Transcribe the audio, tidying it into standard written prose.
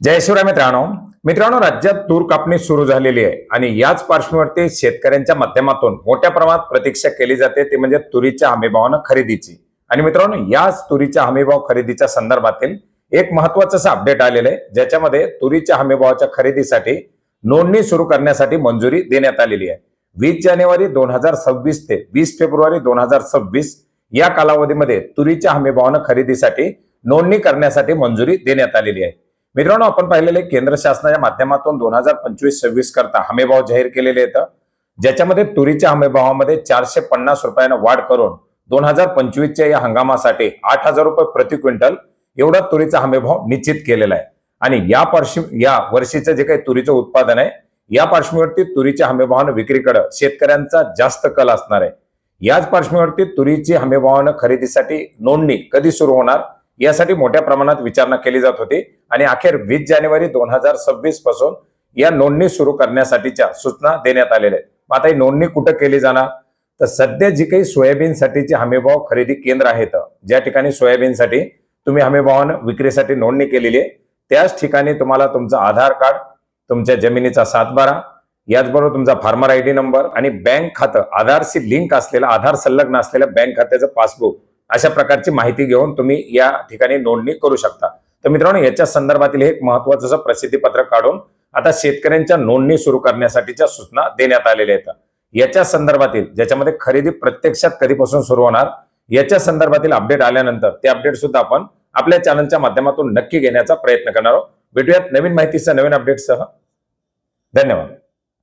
जय शिवराय मित्रांनो, राज्यात तूर कापणी सुरू झालेली आहे आणि याच पार्श्वभूमीवरती शेतकऱ्यांच्या माध्यमातून मोठ्या प्रमाणात प्रतीक्षा केली जाते ती म्हणजे तुरीच्या हमीभावानं खरेदीची। आणि मित्रांनो, याच तुरीच्या हमीभाव खरेदीच्या संदर्भातील एक महत्त्वाचं अपडेट आलेलं आहे, ज्याच्यामध्ये तुरीच्या हमीभावाच्या खरेदीसाठी नोंदणी सुरू करण्यासाठी मंजुरी देण्यात आलेली आहे। 20 जानेवारी 2026 ते 20 फेब्रुवारी 2026 या कालावधीमध्ये तुरीच्या हमीभावानं खरेदीसाठी नोंदणी करण्यासाठी मंजुरी देण्यात आलेली आहे। मित्रांनो, आपण पाहिलेले केंद्र शासनाच्या माध्यमातून 2025-26 करता हमीभाव जाहीर केलेले आहेत, ज्याच्यामध्ये तुरीच्या हमीभावामध्ये 450 रुपयानं वाढ करून 2025च्या या हंगामासाठी 8000 रुपये प्रति क्विंटल एवढा तुरीचा हमीभाव निश्चित केलेला आहे। आणि या वर्षीचं जे काही तुरीचं उत्पादन आहे, या पार्श्वभूमीवरती तुरीच्या हमीभावानं विक्रीकडे शेतकऱ्यांचा जास्त कल असणार आहे। याच पार्श्वभूमीवरती तुरीची हमीभावानं खरेदीसाठी नोंदणी कधी सुरू होणार यासाठी मोठ्या प्रमाणात विचारणा केली जात होती आणि अखेर 20 जानेवारी 2026 पासून या नोंदणी सुरू करण्यासाठीच्या सूचना देण्यात आलेल्या आहेत। आता ही नोंदणी कुठे केली जाणार, तर सध्या जी काही सोयाबीनसाठीचे हमीभाव खरेदी केंद्र आहेत, ज्या ठिकाणी सोयाबीनसाठी तुम्ही हमीभावानं विक्रीसाठी नोंदणी केलेली आहे, त्याच ठिकाणी तुम्हाला तुमचं आधार कार्ड, तुमच्या जमिनीचा 7/12, याचबरोबर तुमचा फार्मर आयडी नंबर आणि बँक खातं आधारशी लिंक असलेलं, आधार संलग्न असलेलं बँक खात्याचं पासबुक, अशा प्रकारची माहिती घेऊन तुम्ही या ठिकाणी नोंदणी करू शकता। तर मित्रांनो, याच्या संदर्भातील एक महत्त्वाचं प्रसिद्धी पत्रक काढून आता शेतकऱ्यांच्या नोंदणी सुरू करण्यासाठीच्या सूचना देण्यात आलेल्या आहेत। याच्या संदर्भातील ज्याच्यामध्ये खरेदी प्रत्यक्षात कधीपासून सुरू होणार याच्या संदर्भातील अपडेट आल्यानंतर ते अपडेट सुद्धा आपण आपल्या चॅनलच्या माध्यमातून नक्की घेण्याचा प्रयत्न करणार आहोत। भेटूयात नवीन माहितीसह, नवीन अपडेटसह। धन्यवाद।